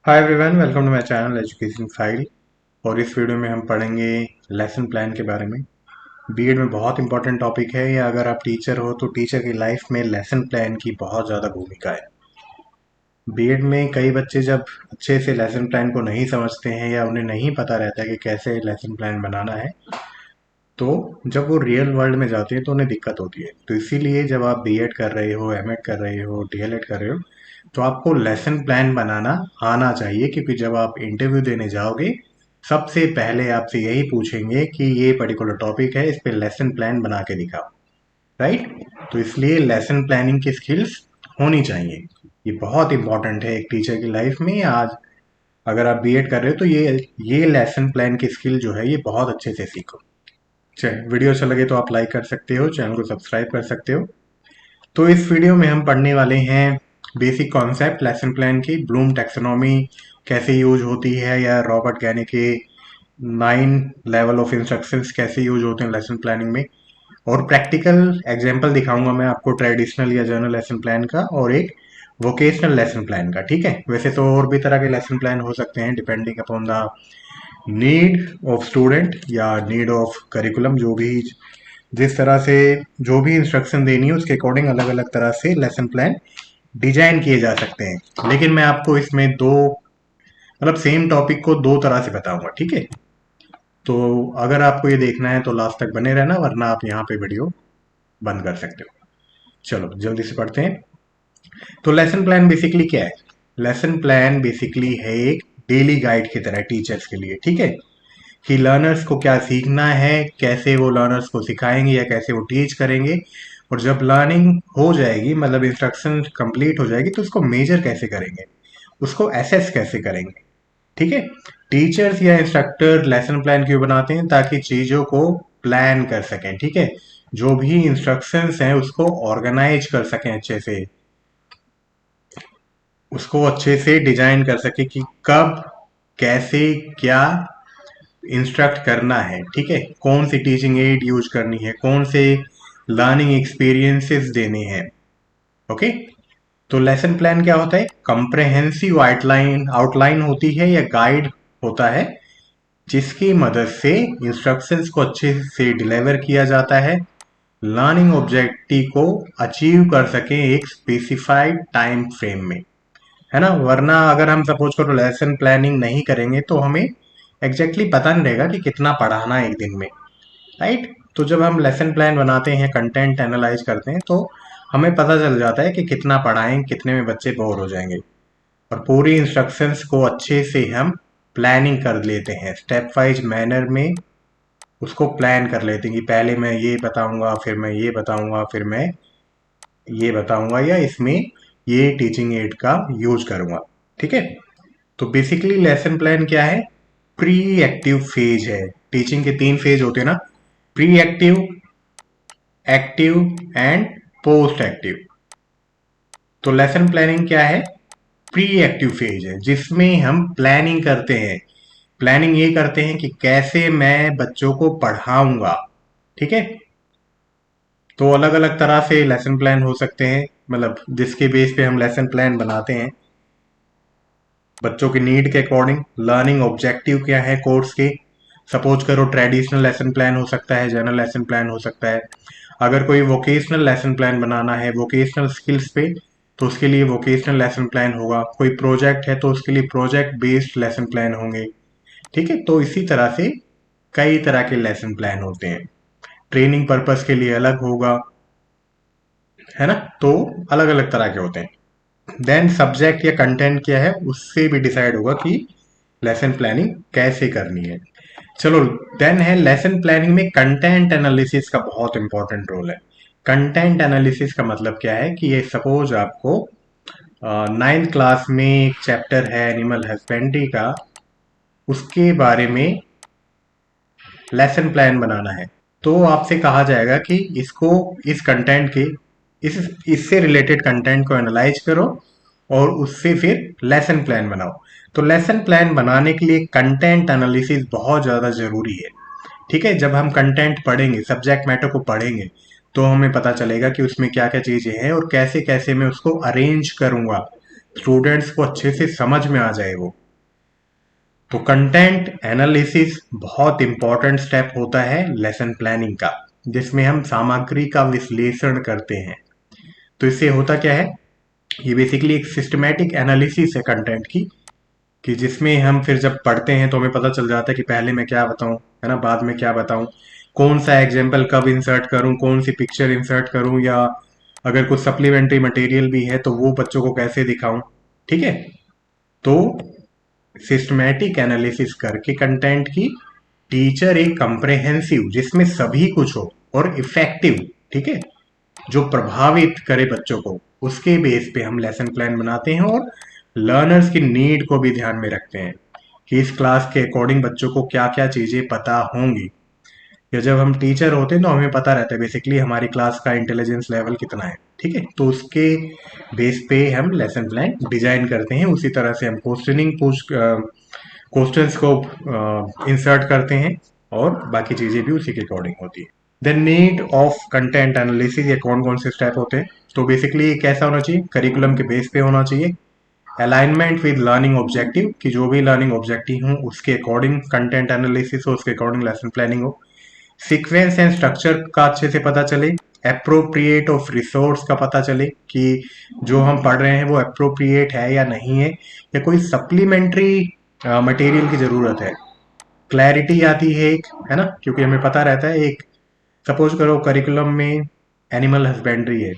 Hi everyone, welcome to my channel education file. और इस video में हम पढ़ेंगे लेसन प्लान के बारे में। बीएड में बहुत इंपॉर्टेंट टॉपिक है। या अगर आप टीचर हो तो टीचर की लाइफ में लेसन प्लान की बहुत ज़्यादा भूमिका है। बीएड में कई बच्चे जब अच्छे से लेसन प्लान को नहीं समझते हैं या उन्हें नहीं पता रहता है कि कैसे लेसन प्लान बनाना है, तो जब वो रियल वर्ल्ड में जाते हैं तो उन्हें दिक्कत होती है। तो इसीलिए जब आप बीएड कर रहे हो, एमएड कर रहे हो, डीएलएड कर रहे हो, तो आपको लेसन प्लान बनाना आना चाहिए। क्योंकि जब आप इंटरव्यू देने जाओगे, सबसे पहले आपसे यही पूछेंगे कि ये पर्टिकुलर टॉपिक है, इस पे लेसन प्लान बना के दिखाओ। राइट? तो इसलिए लेसन प्लानिंग की स्किल्स होनी चाहिए। ये बहुत इंपॉर्टेंट है एक टीचर की लाइफ में। आज अगर आप बीएड कर रहे हो तो ये लेसन प्लान की स्किल जो है ये बहुत अच्छे से सीखो। चलिए, वीडियो अच्छा लगे तो आप लाइक कर सकते हो, चैनल को सब्सक्राइब कर सकते हो। तो इस वीडियो में हम पढ़ने वाले हैं बेसिक कॉन्सेप्ट लेसन प्लान की, ब्लूम टैक्सोनॉमी कैसे यूज होती है, या रॉबर्ट गैने के 9 लेवल ऑफ इंस्ट्रक्शंस कैसे यूज होते हैं लेसन प्लानिंग में। और प्रैक्टिकल एग्जांपल दिखाऊंगा मैं आपको ट्रेडिशनल या जर्नल लेसन प्लान का और एक वोकेशनल लेसन प्लान का। ठीक है? वैसे तो और भी तरह के लेसन प्लान हो सकते हैं depending upon the need of student या नीड ऑफ करिकुलम। जो भी जिस तरह से जो भी इंस्ट्रक्शन देनी है उसके अकॉर्डिंग अलग अलग तरह से लेसन प्लान डिजाइन किए जा सकते हैं। लेकिन मैं आपको इसमें दो मतलब सेम टॉपिक को दो तरह से बताऊंगा। ठीक है? तो अगर आपको ये देखना है तो लास्ट तक बने रहना, वरना आप यहाँ पे वीडियो बंद कर सकते हो। चलो जल्दी से पढ़ते हैं। तो लेसन प्लान बेसिकली क्या है? लेसन प्लान बेसिकली है एक डेली गाइड की तरह टीचर्स के लिए। ठीक है? कि लर्नर्स को क्या सीखना है, कैसे वो लर्नर्स को सिखाएंगे या कैसे वो टीच करेंगे। और जब लर्निंग हो जाएगी, मतलब इंस्ट्रक्शन कंप्लीट हो जाएगी, तो उसको मेजर कैसे करेंगे, उसको एसेस कैसे करेंगे। ठीक है? टीचर्स या इंस्ट्रक्टर लेसन प्लान क्यों बनाते हैं? ताकि चीजों को प्लान कर सकें। ठीक है? जो भी इंस्ट्रक्शंस हैं उसको ऑर्गेनाइज कर सकें अच्छे से, उसको अच्छे से डिजाइन कर सके कि कब, कैसे, क्या इंस्ट्रक्ट करना है। ठीक है? कौन सी टीचिंग एड यूज करनी है, कौन से लर्निंग एक्सपीरियंसेस देने हैं। ओके? तो लेसन प्लान क्या होता है? कंप्रेहेंसिव आउटलाइन आउटलाइन होती है या गाइड होता है, जिसकी मदद से इंस्ट्रक्शंस को अच्छे से डिलीवर किया जाता है, लर्निंग ऑब्जेक्टिव को अचीव कर सके एक स्पेसिफाइड टाइम फ्रेम में। है ना? वरना अगर हम सपोज करो लेसन प्लानिंग नहीं करेंगे तो हमें एग्जैक्टली पता नहीं रहेगा कि कितना पढ़ाना है एक दिन में। राइट? तो जब हम लेसन प्लान बनाते हैं, कंटेंट एनालाइज करते हैं, तो हमें पता चल जाता है कि कितना पढ़ाएं, कितने में बच्चे बोर हो जाएंगे। और पूरी इंस्ट्रक्शंस को अच्छे से हम प्लानिंग कर लेते हैं, स्टेप वाइज मैनर में उसको प्लान कर लेते हैं कि पहले मैं ये बताऊंगा, फिर मैं ये बताऊंगा, फिर मैं ये बताऊंगा, या इसमें ये टीचिंग एड का यूज करूंगा। ठीक है? तो बेसिकली लेसन प्लान क्या है? प्री एक्टिव फेज है। टीचिंग के 3 फेज होते हैं ना, pre active, active and post active. तो लेसन प्लानिंग क्या है? प्री एक्टिव फेज है, जिसमें हम प्लानिंग करते हैं। प्लानिंग ये करते हैं कि कैसे मैं बच्चों को पढ़ाऊंगा। ठीक है? तो अलग अलग तरह से लेसन प्लान हो सकते हैं, मतलब जिसके बेस पे हम लेसन प्लान बनाते हैं बच्चों की नीड के अकॉर्डिंग। लर्निंग ऑब्जेक्टिव क्या है कोर्स के? सपोज करो ट्रेडिशनल लेसन प्लान हो सकता है, जनरल लेसन प्लान हो सकता है। अगर कोई वोकेशनल लेसन प्लान बनाना है वोकेशनल स्किल्स पे, तो उसके लिए वोकेशनल लेसन प्लान होगा। कोई प्रोजेक्ट है तो उसके लिए प्रोजेक्ट बेस्ड लेसन प्लान होंगे। ठीक है? तो इसी तरह से कई तरह के लेसन प्लान होते हैं। ट्रेनिंग पर्पस के लिए अलग होगा। है ना? तो अलग अलग तरह के होते हैं। देन सब्जेक्ट या कंटेंट क्या है उससे भी डिसाइड होगा कि लेसन प्लानिंग कैसे करनी है। चलो, देन है लेसन प्लानिंग में कंटेंट एनालिसिस का बहुत इंपॉर्टेंट रोल है। कंटेंट एनालिसिस का मतलब क्या है कि ये सपोज आपको 9th क्लास में एक चैप्टर है एनिमल हस्बेंड्री का, उसके बारे में लेसन प्लान बनाना है। तो आपसे कहा जाएगा कि इसको, इस कंटेंट के, इस इससे रिलेटेड कंटेंट को एनालाइज करो और उससे फिर लेसन प्लान बनाओ। तो लेसन प्लान बनाने के लिए कंटेंट एनालिसिस बहुत ज़्यादा ज़रूरी है। ठीक है? जब हम कंटेंट पढ़ेंगे, सब्जेक्ट मैटर को पढ़ेंगे, तो हमें पता चलेगा कि उसमें क्या क्या चीज़ें हैं और कैसे कैसे मैं उसको अरेंज करूंगा स्टूडेंट्स को अच्छे से समझ में आ जाए वो। तो कंटेंट एनालिसिस बहुत इंपॉर्टेंट स्टेप होता है लेसन प्लानिंग का, जिसमें हम सामग्री का विश्लेषण करते हैं। तो इससे होता क्या है, ये बेसिकली एक सिस्टमैटिक एनालिसिस है कंटेंट की, कि जिसमें हम फिर जब पढ़ते हैं तो हमें पता चल जाता है कि पहले मैं क्या बताऊं, है ना, बाद में क्या बताऊं, कौन सा एग्जाम्पल कब इंसर्ट करूं, कौन सी पिक्चर इंसर्ट करूं, या अगर कुछ सप्लीमेंट्री मटेरियल भी है तो वो बच्चों को कैसे दिखाऊं। ठीक है। तो सिस्टमैटिक एनालिसिस करके कंटेंट की टीचर एक कंप्रेहेंसिव, जिसमें सभी कुछ हो और इफेक्टिव, ठीक है, जो प्रभावित करे बच्चों को, उसके बेस पे हम लेसन प्लान बनाते हैं और लर्नर्स की नीड को भी ध्यान में रखते हैं कि इस क्लास के अकॉर्डिंग बच्चों को क्या क्या चीज़ें पता होंगी। या जब हम टीचर होते हैं तो हमें पता रहता है बेसिकली हमारी क्लास का इंटेलिजेंस लेवल कितना है। ठीक है, तो उसके बेस पे हम लेसन प्लान डिजाइन करते हैं। उसी तरह से हम क्वेश्चनिंग पूछ क्वेश्चंस को इंसर्ट करते हैं और बाकी चीज़ें भी उसी के अकॉर्डिंग होती है। The need of content analysis, ये कौन कौन से स्टेप होते हैं। तो बेसिकली ये कैसा होना चाहिए, करिकुलम के बेस पे होना चाहिए। अलाइनमेंट विद लर्निंग ऑब्जेक्टिव, कि जो भी लर्निंग ऑब्जेक्टिव हो उसके अकॉर्डिंग कंटेंट एनालिसिस हो, उसके अकॉर्डिंग लेसन प्लानिंग हो। सीक्वेंस एंड स्ट्रक्चर का अच्छे से पता चले। अप्रोप्रिएट ऑफ रिसोर्स का पता चले कि जो हम पढ़ रहे हैं वो अप्रोप्रिएट है या नहीं है, या कोई सप्लीमेंट्री मटेरियल की ज़रूरत है। क्लैरिटी आती है एक, है ना, क्योंकि हमें पता रहता है, एक सपोज करो करिकुलम में एनिमल हस्बेंड्री है,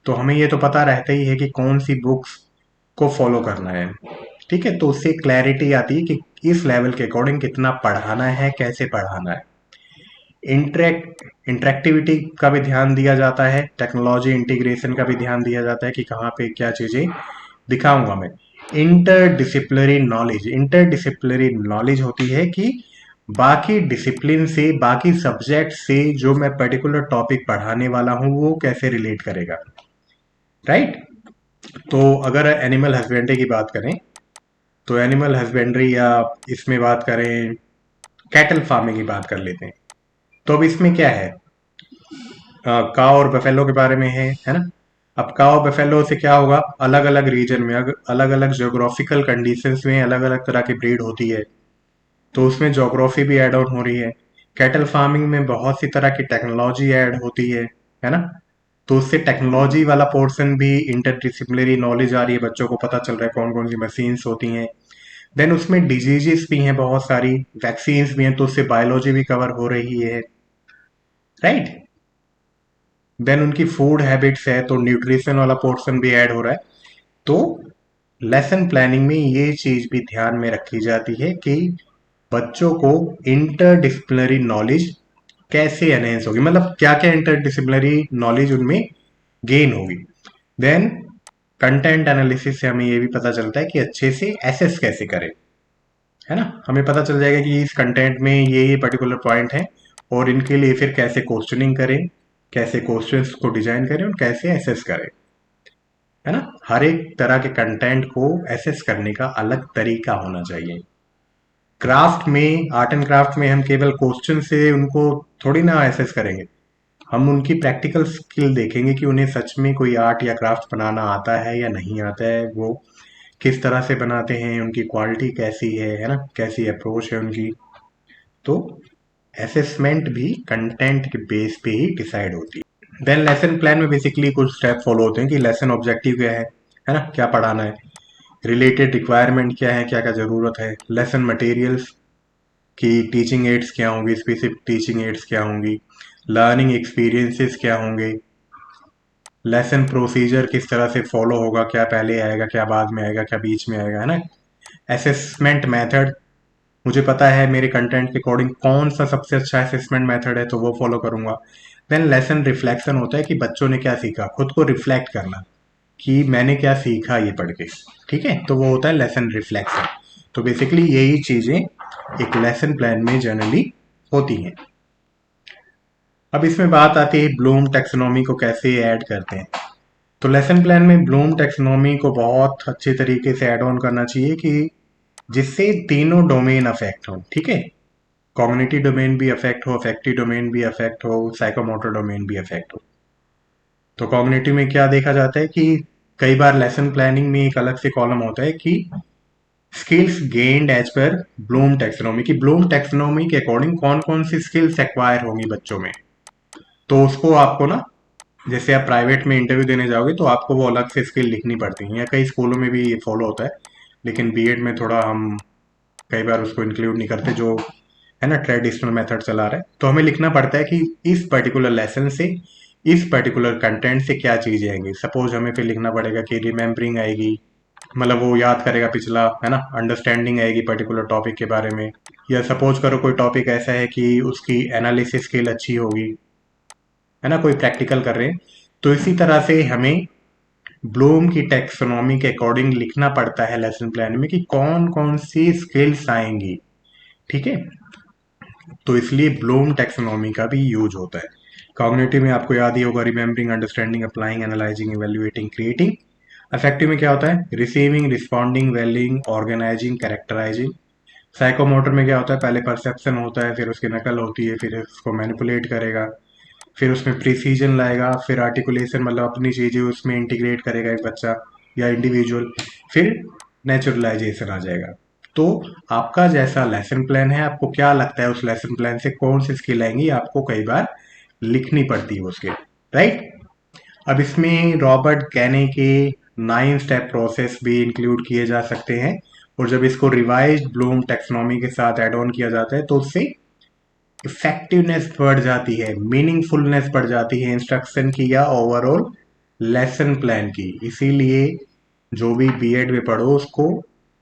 तो हमें ये तो पता रहता ही है कि कौन सी बुक्स को फॉलो करना है। ठीक है, तो उससे क्लैरिटी आती है कि इस लेवल के अकॉर्डिंग कितना पढ़ाना है, कैसे पढ़ाना है। इंटरेक्टिविटी का भी ध्यान दिया जाता है, टेक्नोलॉजी इंटीग्रेशन का भी ध्यान दिया जाता है कि कहाँ पे क्या चीज़ें दिखाऊंगा मैं। इंटर डिसिप्लिनरी नॉलेज होती है कि बाकी डिसिप्लिन से, बाकी सब्जेक्ट से जो मैं पर्टिकुलर टॉपिक पढ़ाने वाला हूँ वो कैसे रिलेट करेगा। राइट। तो अगर एनिमल हस्बेंड्री की बात करें, तो एनिमल हस्बेंड्री, या इसमें बात करें कैटल फार्मिंग की बात कर लेते हैं, तो अब इसमें क्या है, काव और बफेलो के बारे में है ना। अब काव बफेलो से क्या होगा, अलग अलग रीजन में, अलग अलग ज्योग्राफिकल कंडीशंस में अलग अलग तरह की ब्रीड होती है, तो उसमें ज्योग्राफी भी ऐड ऑन हो रही है। कैटल फार्मिंग में बहुत सी तरह की टेक्नोलॉजी ऐड होती है ना, तो उससे टेक्नोलॉजी वाला पोर्शन भी, इंटरडिसिप्लिनरी नॉलेज आ रही है, बच्चों को पता चल रहा है कौन कौन सी मशीन्स होती हैं। देन उसमें डिजीजेस भी हैं बहुत सारी, वैक्सीन्स भी हैं, तो उससे बायोलॉजी भी कवर हो रही है। राइट। देन उनकी फूड हैबिट्स है, तो न्यूट्रिशन वाला पोर्शन भी ऐड हो रहा है। तो लेसन प्लानिंग में ये चीज भी ध्यान में रखी जाती है कि बच्चों को इंटरडिसिप्लिनरी नॉलेज कैसे एनहेंस होगी, मतलब क्या क्या इंटरडिसिप्लिनरी नॉलेज उनमें गेन होगी। देन कंटेंट एनालिसिस से हमें ये भी पता चलता है कि अच्छे से एसेस कैसे करें, है ना। हमें पता चल जाएगा कि इस कंटेंट में ये पर्टिकुलर पॉइंट है, और इनके लिए फिर कैसे क्वेश्चनिंग करें, कैसे क्वेश्चंस को डिजाइन करें और कैसे एसेस करें, है ना। हर एक तरह के कंटेंट को एसेस करने का अलग तरीका होना चाहिए। क्राफ्ट में, आर्ट एंड क्राफ्ट में हम केवल क्वेश्चन से उनको थोड़ी ना एसेस करेंगे, हम उनकी प्रैक्टिकल स्किल देखेंगे कि उन्हें सच में कोई आर्ट या क्राफ्ट बनाना आता है या नहीं आता है, वो किस तरह से बनाते हैं, उनकी क्वालिटी कैसी है ना, कैसी अप्रोच है उनकी। तो असेसमेंट भी कंटेंट के बेस पे ही डिसाइड होती है। देन लेसन प्लान में बेसिकली कुछ स्टेप फॉलो होते हैं कि लेसन ऑब्जेक्टिव क्या है ना, क्या पढ़ाना है, रिलेटेड रिक्वायरमेंट क्या है, क्या क्या ज़रूरत है, लेसन मटेरियल्स की टीचिंग एड्स क्या होंगी, स्पेसिफिक टीचिंग एड्स क्या होंगी, लर्निंग एक्सपीरियंसेस क्या होंगे, लेसन प्रोसीजर किस तरह से फॉलो होगा, क्या पहले आएगा, क्या बाद में आएगा, क्या बीच में आएगा, है ना। असेसमेंट मेथड, मुझे पता है मेरे कंटेंट के अकॉर्डिंग कौन सा सबसे अच्छा असेसमेंट मेथड है, तो वो फॉलो करूंगा। देन लेसन रिफ्लेक्शन होता है कि बच्चों ने क्या सीखा, खुद को रिफ्लेक्ट करना कि मैंने क्या सीखा ये पढ़ के। ठीक है, तो वो होता है लेसन रिफ्लेक्शन। तो बेसिकली यही चीजें एक लेसन प्लान में जनरली होती हैं। अब इसमें बात आती है ब्लूम टेक्सोनॉमी को कैसे ऐड करते हैं। तो लेसन प्लान में ब्लूम टेक्सोनॉमी को बहुत अच्छे तरीके से ऐड ऑन करना चाहिए कि जिससे तीनों डोमेन अफेक्ट हो। ठीक है, कॉग्निटिव डोमेन भी अफेक्ट हो, अफेक्टिव डोमेन भी अफेक्ट हो, साइकोमोटर डोमेन भी अफेक्ट हो। तो कॉग्निटिव में क्या देखा जाता है कि कई बार लेसन प्लानिंग में एक अलग से कॉलम होता है कि skills gained as per Bloom taxonomy, की ब्लूम टेक्सोनोमी के अकॉर्डिंग कौन कौन सी स्किल्स एक्वायर होंगी बच्चों में। तो उसको आपको ना, जैसे आप प्राइवेट में इंटरव्यू देने जाओगे तो आपको वो अलग से स्किल लिखनी पड़ती है, या कई स्कूलों में भी ये फॉलो होता है, लेकिन बीएड में थोड़ा हम कई बार उसको इंक्लूड नहीं करते, जो है ना ट्रेडिशनल मेथड चला रहा है। तो हमें लिखना पड़ता है कि इस पर्टिकुलर लेसन से, इस पर्टिकुलर कंटेंट से क्या चीजें आएंगी। सपोज हमें फिर लिखना पड़ेगा कि रिमेम्बरिंग आएगी, मतलब वो याद करेगा पिछला, है ना। अंडरस्टैंडिंग आएगी पर्टिकुलर टॉपिक के बारे में, या सपोज करो कोई टॉपिक ऐसा है कि उसकी एनालिसिस स्किल अच्छी होगी, है ना, कोई प्रैक्टिकल कर रहे हैं। तो इसी तरह से हमें ब्लूम की टेक्सोनॉमी के अकॉर्डिंग लिखना पड़ता है लेसन प्लान में कि कौन कौन सी स्किल्स आएंगी, ठीक है। तो इसलिए ब्लूम टेक्सोनॉमी का भी यूज होता है। कॉग्निटिव में आपको याद ही होगा, remembering, understanding, applying, analysing, evaluating, creating. Affective में क्या होता है, रिसीविंग, रिस्पॉन्डिंग, वेलिंग, ऑर्गेनाइजिंग, कैरेक्टराइजिंग। साइकोमोटर में क्या होता है, पहले परसेप्शन होता है, फिर उसकी नकल होती है, फिर उसको मैनिपुलेट करेगा, फिर उसमें प्रिसीजन लाएगा, फिर आर्टिकुलेशन, मतलब अपनी चीजें उसमें इंटीग्रेट करेगा एक बच्चा या इंडिविजुअल, फिर नेचुरलाइजेशन आ जाएगा। तो आपका जैसा लेसन प्लान है, आपको क्या लगता है उस लेसन प्लान से कौन सी स्किल आएंगी, आपको कई बार लिखनी पड़ती है वो स्किल, राइट। अब इसमें रॉबर्ट कैने के 9 स्टेप प्रोसेस भी इंक्लूड किए जा सकते हैं, और जब इसको रिवाइज्ड ब्लूम टेक्सोनॉमी के साथ एड ऑन किया जाता है तो उससे इफेक्टिवनेस बढ़ जाती है, मीनिंगफुलनेस बढ़ जाती है इंस्ट्रक्शन की या ओवरऑल लेसन प्लान की। इसीलिए जो भी बीएड में पढ़ो उसको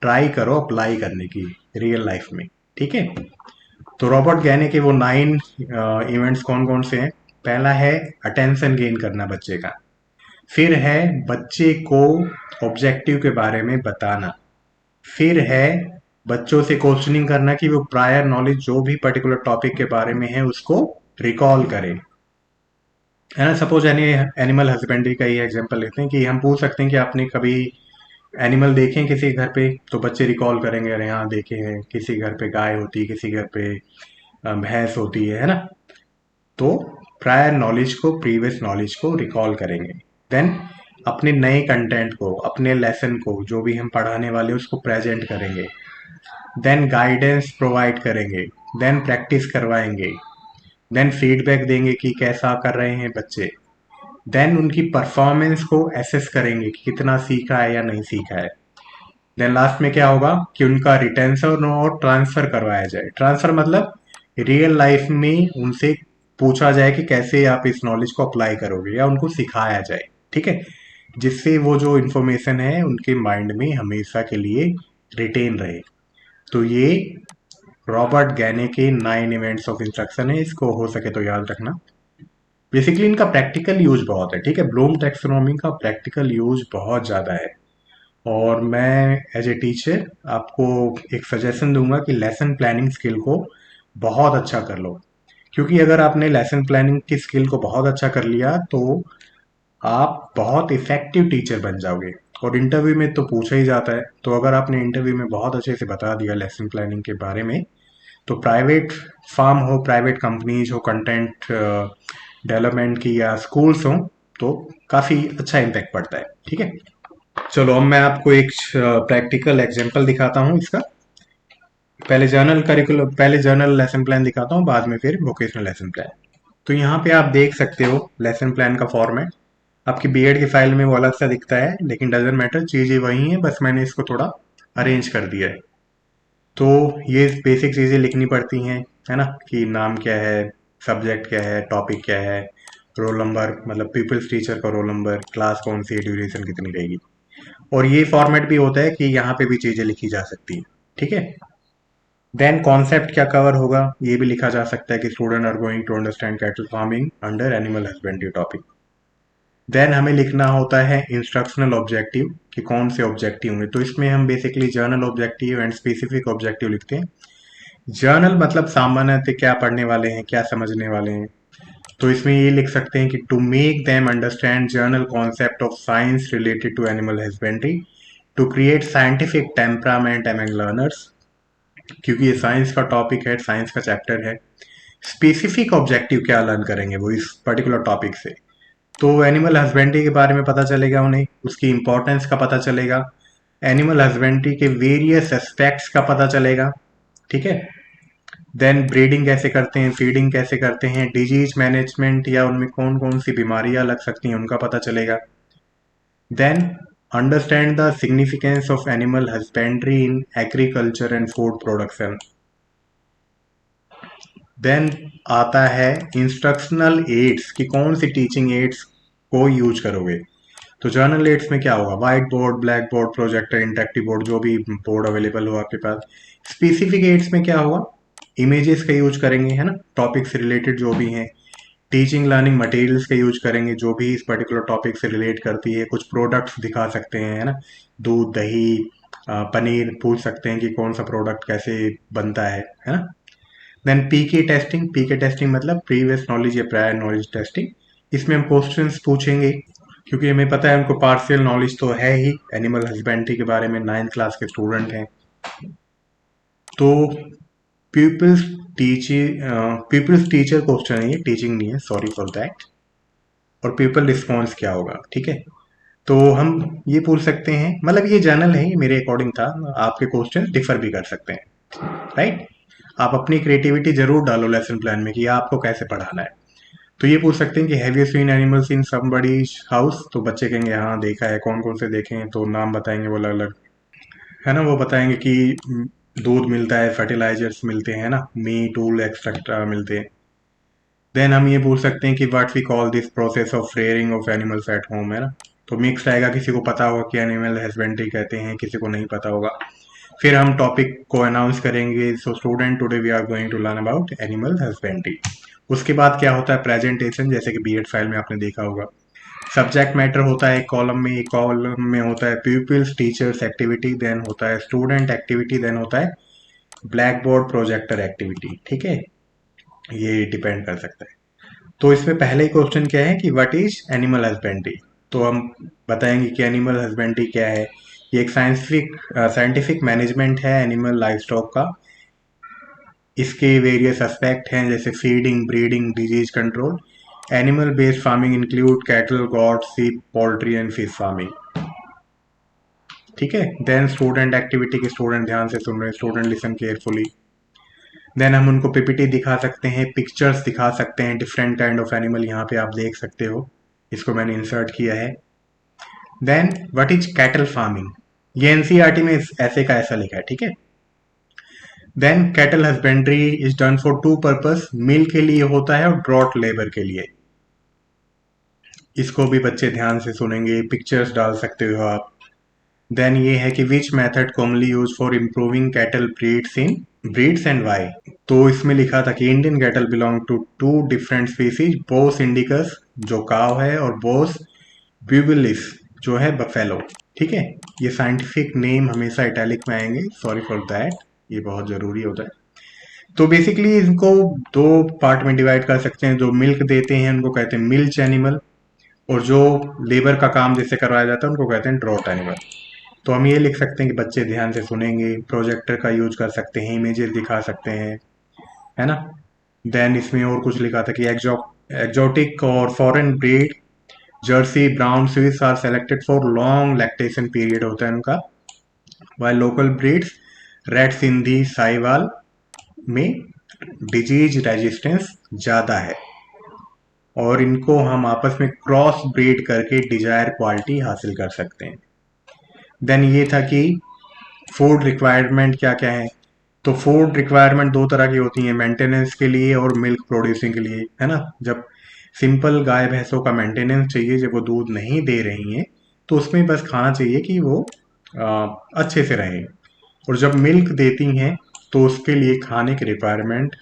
ट्राई करो अप्लाई करने की रियल लाइफ में, ठीक है। तो रॉबर्ट गैने के वो 9 इवेंट्स कौन कौन से हैं। पहला है अटेंशन गेन करना बच्चे का, फिर है बच्चे को ऑब्जेक्टिव के बारे में बताना, फिर है बच्चों से क्वेश्चनिंग करना कि वो प्रायर नॉलेज जो भी पर्टिकुलर टॉपिक के बारे में है उसको रिकॉल करें, है ना। सपोज एनिमल हस्बेंड्री का ही एग्जांपल लेते हैं कि हम पूछ सकते हैं कि आपने कभी एनिमल देखे हैं किसी घर पे, तो बच्चे रिकॉल करेंगे, अरे हाँ देखे हैं, किसी घर पे गाय होती है, किसी घर पे भैंस होती है ना। तो प्रायर नॉलेज को, प्रीवियस नॉलेज को रिकॉल करेंगे। देन अपने नए कंटेंट को, अपने लेसन को जो भी हम पढ़ाने वाले उसको प्रेजेंट करेंगे, देन गाइडेंस प्रोवाइड करेंगे, देन प्रैक्टिस करवाएंगे, देन फीडबैक देंगे कि कैसा कर रहे हैं बच्चे, देन उनकी परफॉर्मेंस को एसेस करेंगे कि कितना सीखा है या नहीं सीखा है। देन लास्ट में क्या होगा कि उनका रिटेंशन और ट्रांसफर करवाया जाए। ट्रांसफर मतलब रियल लाइफ में उनसे पूछा जाए कि कैसे आप इस नॉलेज को अप्लाई करोगे, या उनको सिखाया जाए, ठीक है, जिससे वो जो इन्फॉर्मेशन है उनके माइंड में हमेशा के लिए रिटेन रहे। तो ये रॉबर्ट गैने के 9 इवेंट्स ऑफ इंस्ट्रक्शन है, इसको हो सके तो याद रखना। बेसिकली इनका प्रैक्टिकल यूज बहुत है, ठीक है, ब्लूम टेक्सोनॉमी का प्रैक्टिकल यूज बहुत ज़्यादा है। और मैं एज ए टीचर आपको एक सजेशन दूंगा कि लेसन प्लानिंग स्किल को बहुत अच्छा कर लो, क्योंकि अगर आपने लेसन प्लानिंग की स्किल को बहुत अच्छा कर लिया तो आप बहुत इफेक्टिव टीचर बन जाओगे। और इंटरव्यू में तो पूछा ही जाता है, तो अगर आपने इंटरव्यू में बहुत अच्छे से बता दिया लेसन प्लानिंग के बारे में, तो प्राइवेट फार्म हो, प्राइवेट कंपनीज हो, कंटेंट डेवलपमेंट की, या स्कूल्स हो, तो काफ़ी अच्छा इम्पैक्ट पड़ता है, ठीक है। चलो अब मैं आपको एक प्रैक्टिकल एग्जांपल दिखाता हूँ इसका। पहले जर्नल लेसन प्लान दिखाता हूँ, बाद में फिर वोकेशनल लेसन प्लान। तो यहाँ पे आप देख सकते हो लेसन प्लान का फॉर्मेट। आपकी बीएड की फाइल में वो अलग सा दिखता है, लेकिन डजेंट मैटर, चीज़ें वही हैं, बस मैंने इसको थोड़ा अरेंज कर दिया है। तो ये बेसिक चीज़ें लिखनी पड़ती हैं, है ना, कि नाम क्या है, सब्जेक्ट क्या है, टॉपिक क्या है, रोल नंबर, मतलब पीपल्स टीचर का रोल नंबर, क्लास कौन सी है, ड्यूरेशन कितनी रहेगी। और ये फॉर्मेट भी होता है कि यहाँ पे भी चीज़ें लिखी जा सकती हैं, ठीक है। देन कॉन्सेप्ट क्या कवर होगा ये भी लिखा जा सकता है कि student are going to understand cattle farming under animal husbandry topic. Then हमें लिखना होता है इंस्ट्रक्शनल ऑब्जेक्टिव, कि कौन से ऑब्जेक्टिव होंगे। तो इसमें हम basically journal objective and specific objective लिखते हैं। जर्नल मतलब सामान्यतः क्या पढ़ने वाले हैं, क्या समझने वाले हैं। तो इसमें ये लिख सकते हैं कि to make them understand general concept of science related to animal husbandry, to create scientific temperament among learners, क्योंकि ये साइंस का टॉपिक है, साइंस का चैप्टर है। स्पेसिफिक ऑब्जेक्टिव क्या लर्न करेंगे वो इस पर्टिकुलर टॉपिक से, तो एनिमल हस्बेंड्री के बारे में पता चलेगा उन्हें, उसकी इम्पोर्टेंस का पता चलेगा, एनिमल हस्बेंड्री के वेरियस एस्पेक्ट्स का पता चलेगा, ठीक है। देन ब्रीडिंग कैसे करते हैं, फीडिंग कैसे करते हैं, डिजीज मैनेजमेंट या उनमें कौन कौन सी बीमारियां लग सकती हैं उनका पता चलेगा। Then understand the significance of animal husbandry in agriculture and food production. Then आता है इंस्ट्रक्शनल एड्स कि कौन सी टीचिंग एड्स को यूज करोगे। तो जर्नल एड्स में क्या होगा, white board, black board, projector, interactive board, जो भी बोर्ड अवेलेबल हो आपके पास। स्पेसिफिक एड्स में क्या होगा, इमेजेस का यूज करेंगे, है ना, टॉपिक से रिलेटेड जो भी हैं। टीचिंग लर्निंग मटेरियल्स का यूज करेंगे जो भी इस पर्टिकुलर टॉपिक से रिलेट करती है। कुछ प्रोडक्ट्स दिखा सकते हैं, है ना, दूध, दही, पनीर, पूछ सकते हैं कि कौन सा प्रोडक्ट कैसे बनता है ना। देन पीके टेस्टिंग, पीके टेस्टिंग मतलब प्रीवियस नॉलेज या प्रायर नॉलेज टेस्टिंग। इसमें हम क्वेश्चंस पूछेंगे क्योंकि हमें पता है उनको पार्शियल नॉलेज तो है ही एनिमल हस्बेंड्री के बारे में, 9th क्लास के स्टूडेंट हैं। तो पीपल्स पीपल्स टीचर क्वेश्चन है, ये टीचिंग नहीं है, सॉरी फॉर दैट। और पीपल रिस्पॉन्स क्या होगा, ठीक है। तो हम ये पूछ सकते हैं, मतलब ये जनरल है, ये मेरे अकॉर्डिंग था, आपके क्वेश्चन डिफर भी कर सकते हैं, राइट। आप अपनी क्रिएटिविटी जरूर डालो लेसन प्लान में कि आपको कैसे पढ़ाना है। तो ये पूछ सकते हैं कि have you seen animals in somebody's house, तो बच्चे कहेंगे हाँ देखा है, कौन कौन से देखे हैं, तो नाम बताएंगे वो अलग अलग, है ना। वो बताएंगे कि दूध मिलता है, फर्टिलाइजर्स मिलते हैं ना, मीट, टूल एक्सेट्रा मिलते हैं। देन हम ये पूछ सकते हैं कि what we call this process of rearing of animals at home, है ना। तो मिक्स रहेगा, किसी को पता होगा कि एनिमल हस्बेंड्री कहते हैं, किसी को नहीं पता होगा। फिर हम टॉपिक को अनाउंस करेंगे, so student today we are going to learn about animal husbandry. उसके बाद क्या होता है, प्रेजेंटेशन, जैसे कि बीएड फाइल में आपने देखा होगा। सब्जेक्ट मैटर होता है एक कॉलम में, एक कॉलम में होता है पीपल्स टीचर्स एक्टिविटी, देन होता है स्टूडेंट एक्टिविटी, देन होता है ब्लैक बोर्ड प्रोजेक्टर एक्टिविटी, ठीक है। ये डिपेंड कर सकता है। तो इसमें पहले ही क्वेश्चन क्या है कि व्हाट इज एनिमल हस्बेंड्री। तो हम बताएंगे कि एनिमल हस्बेंड्री क्या है। ये एक साइंटिफिक मैनेजमेंट है एनिमल लाइफ स्टॉक का। इसके वेरियस एस्पेक्ट हैं जैसे feeding, breeding, disease control. Animal based farming include cattle, got, sheep, poultry and fish farming, ठीक है। देन स्टूडेंट एक्टिविटी के स्टूडेंट ध्यान से सुन रहे हैं, स्टूडेंट लिसन केयरफुली। देन हम उनको पीपीटी दिखा सकते हैं, पिक्चर्स दिखा सकते हैं, डिफरेंट काइंड ऑफ एनिमल यहाँ पे आप देख सकते हो, इसको मैंने इंसर्ट किया है। Then what is cattle farming, ये एनसीईआरटी में ऐसे का ऐसा लिखा है, ठीक है। Then cattle husbandry is done for two purpose, milk के लिए होता है और ड्रॉट लेबर के लिए। इसको भी बच्चे ध्यान से सुनेंगे, पिक्चर्स डाल सकते हो आप। देन ये है कि which method commonly use for improving cattle breeds and why. तो इसमें लिखा था कि Indian cattle belong to two different species, Bos indicus जो काव है और बोस ब्यूबिलिस जो है बफेलो, ठीक है। ये साइंटिफिक नेम हमेशा इटैलिक में आएंगे, सॉरी फॉर दैट, ये बहुत जरूरी होता है। तो बेसिकली इनको दो पार्ट में डिवाइड कर सकते हैं। जो मिल्क देते हैं उनको कहते हैं मिल्च एनिमल, और जो लेबर का काम जिससे करवाया जाता है उनको कहते हैं ड्रॉट एनिमल। तो हम ये लिख सकते हैं कि बच्चे ध्यान से सुनेंगे, प्रोजेक्टर का यूज कर सकते हैं, इमेजेस दिखा सकते हैं, है ना। देन इसमें और कुछ लिखा था कि एक्जोटिक और foreign breed Jersey, Brown Swiss are selected for long lactation period होता है उनका, while local breeds red Sindhi, Sahiwal में डिजीज रेजिस्टेंस ज़्यादा है, और इनको हम आपस में क्रॉस ब्रीड करके डिजायर क्वालिटी हासिल कर सकते हैं। देन ये था कि फूड रिक्वायरमेंट क्या क्या है। तो फूड रिक्वायरमेंट दो तरह की होती हैं, मेंटेनेंस के लिए और मिल्क प्रोड्यूसिंग के लिए, है ना। जब सिंपल गाय भैंसों का मेंटेनेंस चाहिए, जब वो दूध नहीं दे रही हैं, तो उसमें बस खाना चाहिए कि वो अच्छे से रहें। और जब मिल्क देती हैं तो उसके लिए खाने की रिक्वायरमेंट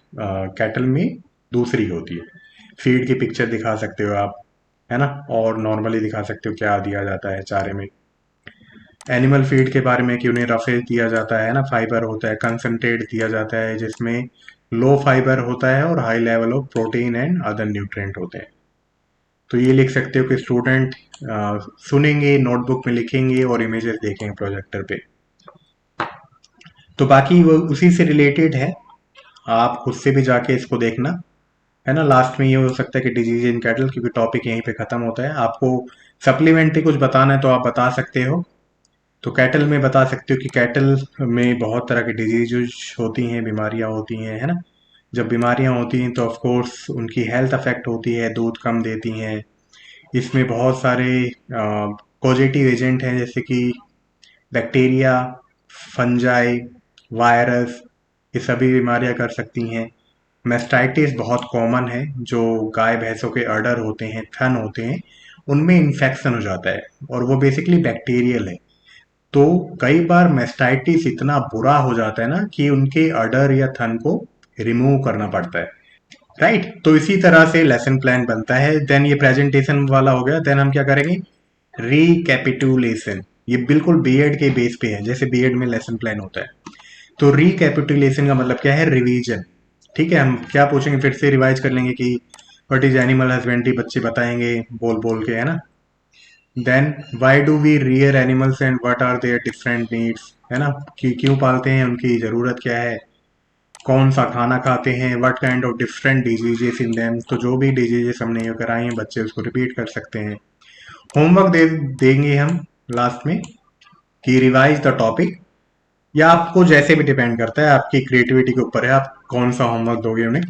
कैटल में दूसरी होती है। फीड की पिक्चर दिखा सकते हो आप, है ना, और नॉर्मली दिखा सकते हो क्या दिया जाता है चारे में। एनिमल फीड के बारे में कि उन्हें रफेज दिया जाता है ना, फाइबर होता है, कंसनट्रेट दिया जाता है जिसमें लो फाइबर होता है और high level of protein and other nutrient होते हैं। तो ये लिख सकते हो कि स्टूडेंट सुनेंगे, नोटबुक में लिखेंगे और इमेजेस देखेंगे प्रोजेक्टर पे। तो बाकी वो उसी से रिलेटेड है, आप खुद से भी जाके इसको देखना, है ना। लास्ट में ये हो सकता है कि डिजीज इन कैटल, क्योंकि टॉपिक यहीं पे खत्म होता है। आपको सप्लीमेंट्री कुछ बताना है तो आप बता सकते हो। तो कैटल में बता सकते हो कि कैटल में बहुत तरह की डिजीज होती हैं, बीमारियां होती हैं, है ना। जब बीमारियां होती हैं तो ऑफ कोर्स उनकी हेल्थ अफेक्ट होती है, दूध कम देती हैं। इसमें बहुत सारे पॉजिटिव एजेंट हैं, जैसे कि बैक्टीरिया, फंजाई, वायरस, ये सभी बीमारियां कर सकती हैं। मेस्टाइटिस बहुत कॉमन है, जो गाय भैंसों के अडर होते हैं, थन होते हैं, उनमें इन्फेक्शन हो जाता है, और वो बेसिकली बैक्टीरियल है। तो कई बार मेस्टाइटिस इतना बुरा हो जाता है ना कि उनके अडर या थन को रिमूव करना पड़ता है। राइट, तो इसी तरह से लेसन प्लान बनता है। देन ये प्रेजेंटेशन वाला हो गया। देन हम क्या करेंगे, रिकैपिटुलेशन। ये बिल्कुल बीएड के बेस पे है, जैसे बीएड में लेसन प्लान होता है। तो रिकैपिटुलेशन का मतलब क्या है, रिवीजन। ठीक है, हम क्या पूछेंगे, फिर से रिवाइज कर लेंगे कि व्हाट इज एनिमल हस्बेंड्री, बच्चे बताएंगे बोल बोल के, है ना। Then why do we rear animals and what are their different needs, है ना, कि क्यों पालते हैं, उनकी ज़रूरत क्या है, कौन सा खाना खाते हैं, what kind of different diseases in them. तो जो भी डिजीजेस हमने ये कराई हैं, बच्चे उसको रिपीट कर सकते हैं। होमवर्क देंगे हम लास्ट में कि रिवाइज द टॉपिक, या आपको जैसे भी डिपेंड करता है, आपकी क्रिएटिविटी के ऊपर है आप कौन सा होमवर्क दोगे उन्हें।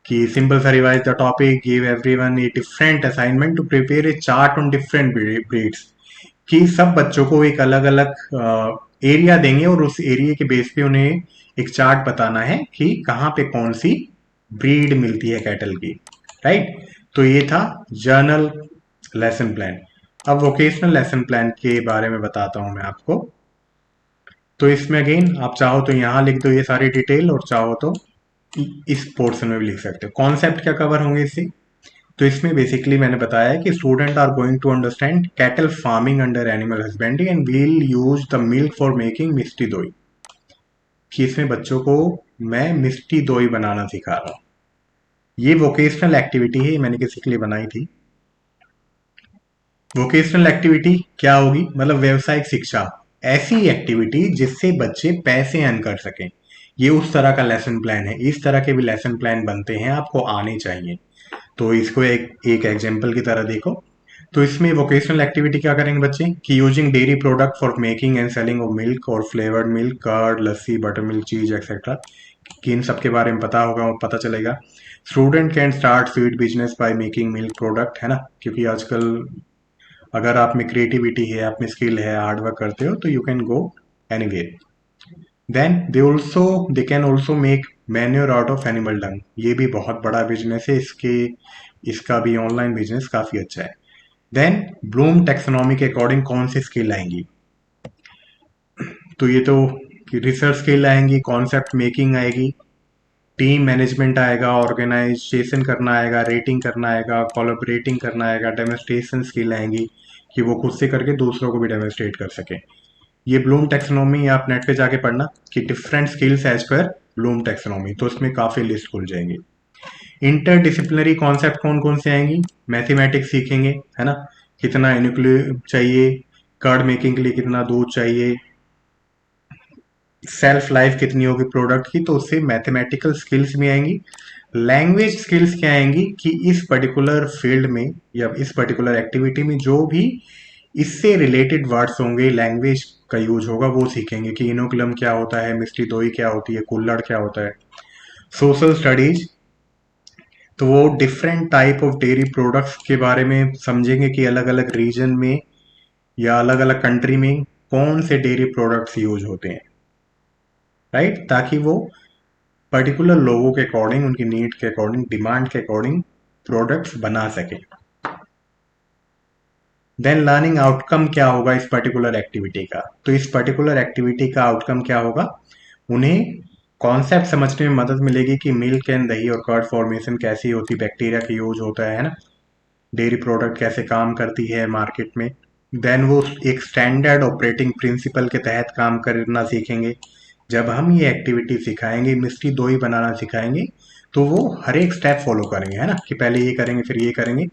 कि सिंपल सा revise the topic, give everyone a different assignment to prepare a chart on different breeds. कि सब बच्चों को एक अलग अलग एरिया देंगे, और उस एरिया के बेस पे उन्हें एक चार्ट बताना है कि कहाँ पे कौन सी ब्रीड मिलती है कैटल की। राइट, तो ये था जर्नल लेसन प्लान। अब वोकेशनल लेसन प्लान के बारे में बताता हूं मैं आपको। तो इसमें अगेन आप चाहो तो यहाँ लिख दो ये सारी डिटेल, और चाहो तो इस पोर्शन में भी लिख सकते हो। कॉन्सेप्ट क्या कवर होंगे इससे, तो इसमें बेसिकली मैंने बताया है कि student are going to understand cattle farming under animal husbandry and will use the milk for making mishti doi. कि इसमें बच्चों को मैं मिष्टी दोई बनाना सिखा रहा हूँ। ये वोकेशनल एक्टिविटी है, मैंने किसी के लिए बनाई थी। वोकेशनल एक्टिविटी क्या होगी, मतलब व्यवसायिक शिक्षा, ऐसी एक्टिविटी जिससे बच्चे पैसे अर्न कर सकें। ये उस तरह का लेसन प्लान है। इस तरह के भी लेसन प्लान बनते हैं, आपको आने चाहिए। तो इसको एक एग्जांपल की तरह देखो। तो इसमें वोकेशनल एक्टिविटी क्या करेंगे बच्चे, कि using dairy product for making and selling of milk और फ्लेवर्ड मिल्क, कर्ड, लस्सी, बटर मिल्क, चीज एक्सेट्रा, कि इन सब के बारे में पता होगा और पता चलेगा। Student can start sweet business by making milk product, है ना, क्योंकि आजकल अगर आप में क्रिएटिविटी है, आप में स्किल है, हार्डवर्क करते हो, तो you can go anywhere. Then they can also make manure out of animal dung. ये भी बहुत बड़ा बिजनेस है, इसका भी ऑनलाइन बिजनेस काफी अच्छा है। देन ब्लूम टेक्सोनॉमी के अकॉर्डिंग कौन सी स्किल आएंगी, तो ये तो रिसर्च स्किल आएंगी, कॉन्सेप्ट मेकिंग आएगी, टीम मैनेजमेंट आएगा, ऑर्गेनाइजेशन करना आएगा, रेटिंग करना आएगा, कोलैबोरेटिंग करना आएगा, डेमोन्स्ट्रेशन स्किल आएंगी कि वो खुद से करके दूसरों को भी डेमोन्स्ट्रेट कर सके। ये ब्लूम टेक्सोनॉमी आप नेट पे जाके पढ़ना कि different skills as per Bloom taxonomy, तो उसमें काफ़ी लिस्ट खुल जाएंगी। इंटर डिसिप्लिनरी कॉन्सेप्ट कौन कौन से आएंगी, मैथमेटिक्स सीखेंगे, है ना, कितना न्यूक्लियर चाहिए, कर्ड मेकिंग के लिए कितना दूध चाहिए, सेल्फ लाइफ कितनी होगी प्रोडक्ट की, तो उससे मैथमेटिकल स्किल्स भी आएंगी। लैंग्वेज स्किल्स क्या आएंगी, कि इस पर्टिकुलर फील्ड में या इस पर्टिकुलर एक्टिविटी में जो भी इससे रिलेटेड वर्ड्स होंगे, लैंग्वेज का यूज होगा, वो सीखेंगे कि इनोकुलम क्या होता है, मिस्टी दोई क्या होती है, कुल्हड़ क्या होता है। सोशल स्टडीज, तो वो different type of dairy products के बारे में समझेंगे कि अलग अलग रीजन में या अलग अलग कंट्री में कौन से डेयरी प्रोडक्ट्स यूज होते हैं। राइट, ताकि वो पर्टिकुलर लोगों के अकॉर्डिंग, उनकी नीड के अकॉर्डिंग, डिमांड के अकॉर्डिंग प्रोडक्ट्स बना सके। देन लर्निंग आउटकम क्या होगा इस पर्टिकुलर एक्टिविटी का, तो इस पर्टिकुलर एक्टिविटी का आउटकम क्या होगा, उन्हें कॉन्सेप्ट समझने में मदद मिलेगी कि मिल्क एंड दही और कर्ड फॉर्मेशन कैसी होती, बैक्टीरिया का यूज होता है ना, डेयरी प्रोडक्ट कैसे काम करती है मार्केट में। देन वो एक स्टैंडर्ड ऑपरेटिंग प्रिंसिपल के तहत काम करना सीखेंगे। जब हम ये एक्टिविटी सिखाएंगे, मिष्टी दोई बनाना सिखाएंगे, तो वो हर एक स्टेप फॉलो करेंगे, है ना, कि पहले ये करेंगे फिर ये करेंगे।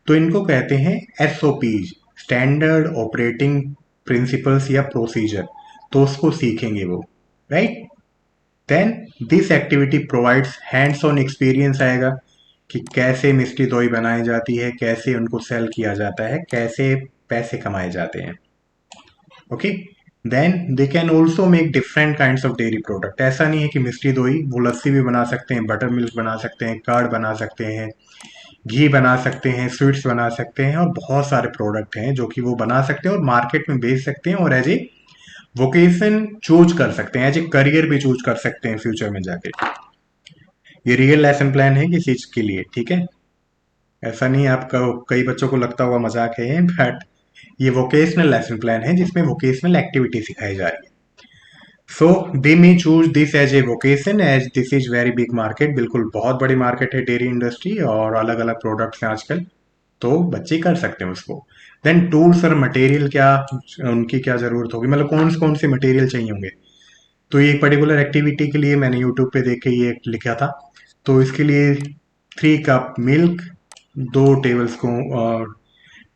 तो इनको कहते हैं एसओपीज, स्टैंडर्ड ऑपरेटिंग प्रिंसिपल्स या प्रोसीजर। तो उसको सीखेंगे वो। Right, then this activity provides hands on experience आएगा, कि कैसे मिष्टी दोई बनाई जाती है, कैसे उनको सेल किया जाता है, कैसे पैसे कमाए जाते हैं। Okay, then they can also make different kinds of dairy product. ऐसा नहीं है कि मिष्टी दोई, वो लस्सी भी बना सकते हैं, बटर मिल्क बना सकते हैं, कर्ड बना सकते हैं, घी बना सकते हैं, स्वीट्स बना सकते हैं, और बहुत सारे प्रोडक्ट हैं जो कि वो बना सकते हैं और मार्केट में बेच सकते हैं, और एज ए वोकेशन चूज कर सकते हैं, एज ए करियर भी चूज कर सकते हैं फ्यूचर में जाके। ये रियल लेसन प्लान है किसी चीज के लिए, ठीक है। ऐसा नहीं, आपका कई बच्चों को लगता हुआ मजाक है, बट ये वोकेशनल लेसन प्लान है जिसमें वोकेशनल एक्टिविटी सिखाई जा रही है। So they may choose this as a vocation, as this is very big market. बिल्कुल बहुत बड़ी मार्केट है डेयरी इंडस्ट्री, और अलग अलग प्रोडक्ट्स हैं आजकल, तो बच्चे कर सकते हैं उसको। देन टूल्स और मटेरियल, क्या उनकी क्या जरूरत होगी, मतलब कौन से मटेरियल चाहिए होंगे। तो ये एक पर्टिकुलर एक्टिविटी के लिए मैंने यूट्यूब पे देख के ये लिखा था। तो इसके लिए 3 cup milk, 2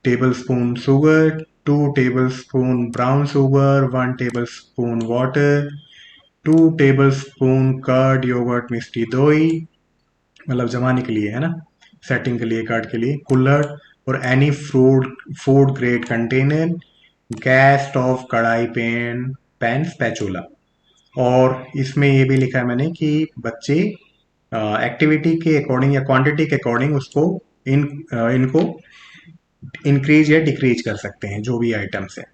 tablespoon sugar, 2 tablespoon brown sugar, 1 tablespoon water, 2 tablespoon curd yogurt mishti doi, मतलब जमाने के लिए है ना, सेटिंग के लिए, कर्ड के लिए, कुल्हड़, और any food grade container, gas stove, कढ़ाई, पैन स्पैचुला। और इसमें ये भी लिखा है मैंने कि बच्चे एक्टिविटी के अकॉर्डिंग या क्वांटिटी के अकॉर्डिंग उसको इनको इंक्रीज या डिक्रीज कर सकते हैं, जो भी आइटम्स है।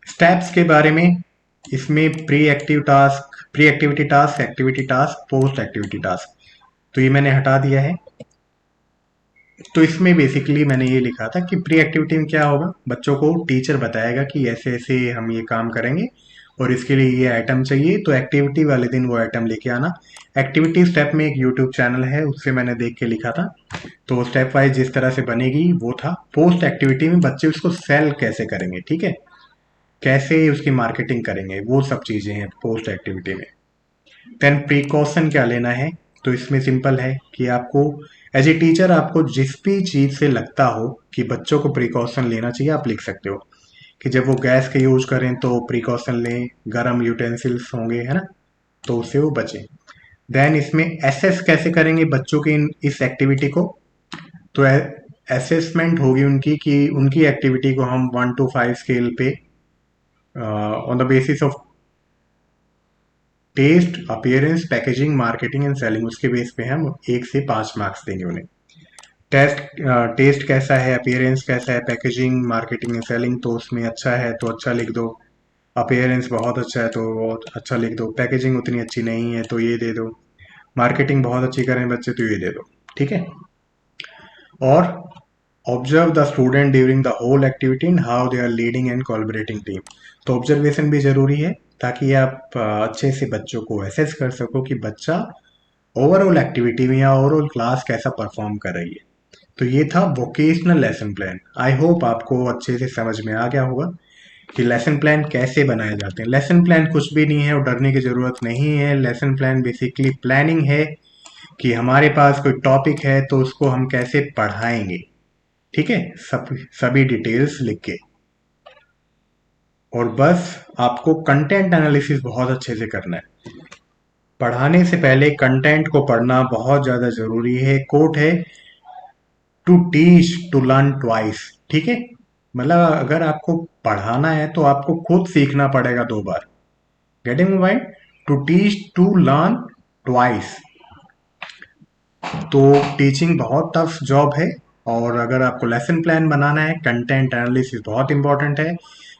स्टेप्स के बारे में, इसमें pre activity task, activity task, post activity task, तो ये मैंने हटा दिया है। तो इसमें बेसिकली मैंने ये लिखा था कि प्री एक्टिविटी में क्या होगा, बच्चों को टीचर बताएगा कि ऐसे ऐसे हम ये काम करेंगे और इसके लिए ये आइटम चाहिए, तो एक्टिविटी वाले दिन वो आइटम लेके आना। एक्टिविटी स्टेप में एक यूट्यूब चैनल है, उससे मैंने देख के लिखा था, तो स्टेप वाइज जिस तरह से बनेगी वो था। पोस्ट एक्टिविटी में बच्चे उसको सेल कैसे करेंगे, ठीक है, कैसे उसकी मार्केटिंग करेंगे, वो सब चीज़ें हैं पोस्ट एक्टिविटी में। देन प्रिकॉशन क्या लेना है, तो इसमें सिंपल है कि आपको एज ए टीचर आपको जिस भी चीज़ से लगता हो कि बच्चों को प्रिकॉशन लेना चाहिए, आप लिख सकते हो कि जब वो गैस का यूज करें तो प्रिकॉशन लें, गरम यूटेंसिल्स होंगे, है ना, तो उससे वो बचें। देन इसमें एसेस कैसे करेंगे बच्चों की इस एक्टिविटी को, तो असेसमेंट होगी उनकी कि उनकी एक्टिविटी को हम 1 to 5 स्केल पे on the basis of taste, appearance, packaging, marketing and selling, उसके बेस पे हम 1 से 5 मार्क्स देंगे उन्हें। टेस्ट टेस्ट कैसा है, अपीयरेंस कैसा है, पैकेजिंग, मार्केटिंग एंड सेलिंग, तो उसमें अच्छा है तो अच्छा लिख दो, अपीयरेंस बहुत अच्छा है तो बहुत अच्छा लिख दो, पैकेजिंग उतनी अच्छी नहीं है तो ये दे दो, मार्केटिंग बहुत अच्छी करें बच्चे तो ये दे दो, ठीक है। और observe the student during the whole activity and how they are leading and collaborating team. तो ऑब्जर्वेशन भी जरूरी है, ताकि आप अच्छे से बच्चों को एसेस कर सको कि बच्चा ओवरऑल एक्टिविटी में या ओवरऑल क्लास कैसा परफॉर्म कर रही है। तो ये था vocational lesson plan. I hope आपको अच्छे से समझ में आ गया होगा कि लेसन प्लान कैसे बनाए जाते हैं। लेसन प्लान कुछ भी नहीं है और डरने की जरूरत नहीं है। लेसन प्लान बेसिकली प्लानिंग है कि हमारे पास कोई टॉपिक है तो उसको हम कैसे पढ़ाएंगे, ठीक है, सभी डिटेल्स लिख के। और बस आपको कंटेंट एनालिसिस बहुत अच्छे से करना है। पढ़ाने से पहले कंटेंट को पढ़ना बहुत ज़्यादा ज़रूरी है। कोट है, to teach to learn twice, ठीक है, मतलब अगर आपको पढ़ाना है तो आपको खुद सीखना पड़ेगा 2 बार। Getting mobile, to teach to learn twice. तो टीचिंग बहुत टफ जॉब है, और अगर आपको लेसन प्लान बनाना है, कंटेंट एनालिसिस बहुत इंपॉर्टेंट है।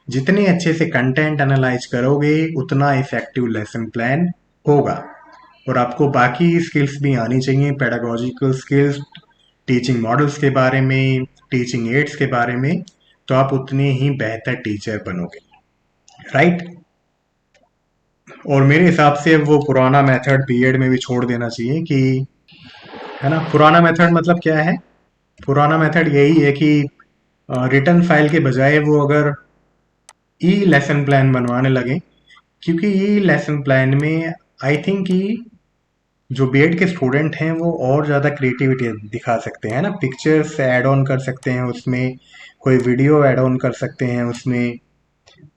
जितने अच्छे से कंटेंट एनालाइज करोगे उतना इफेक्टिव लेसन प्लान होगा। और आपको बाकी स्किल्स भी आनी चाहिए, पेडागोजिकल स्किल्स, टीचिंग मॉडल्स के बारे में, टीचिंग एड्स के बारे में, तो आप उतने ही बेहतर टीचर बनोगे, राइट। और मेरे हिसाब से वो पुराना मेथड बीएड में भी छोड़ देना चाहिए कि, है ना, पुराना मेथड मतलब क्या है, पुराना मेथड यही है कि रिटर्न फाइल के बजाय वो अगर ई लेसन प्लान बनवाने लगे, क्योंकि ई लेसन प्लान में आई थिंक कि जो बीएड के स्टूडेंट हैं वो और ज़्यादा क्रिएटिविटी दिखा सकते हैं ना, पिक्चर्स ऐड ऑन कर सकते हैं उसमें, कोई वीडियो ऐड ऑन कर सकते हैं उसमें।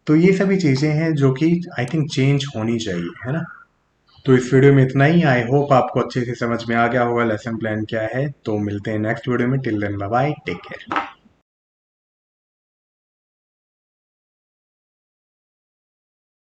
तो ये सभी चीज़ें हैं जो कि आई थिंक चेंज होनी चाहिए, है ना। तो इस वीडियो में इतना ही। आई होप आपको अच्छे से समझ में आ गया होगा लेसन प्लान क्या है। तो मिलते हैं नेक्स्ट वीडियो में। Till then bye bye, take care.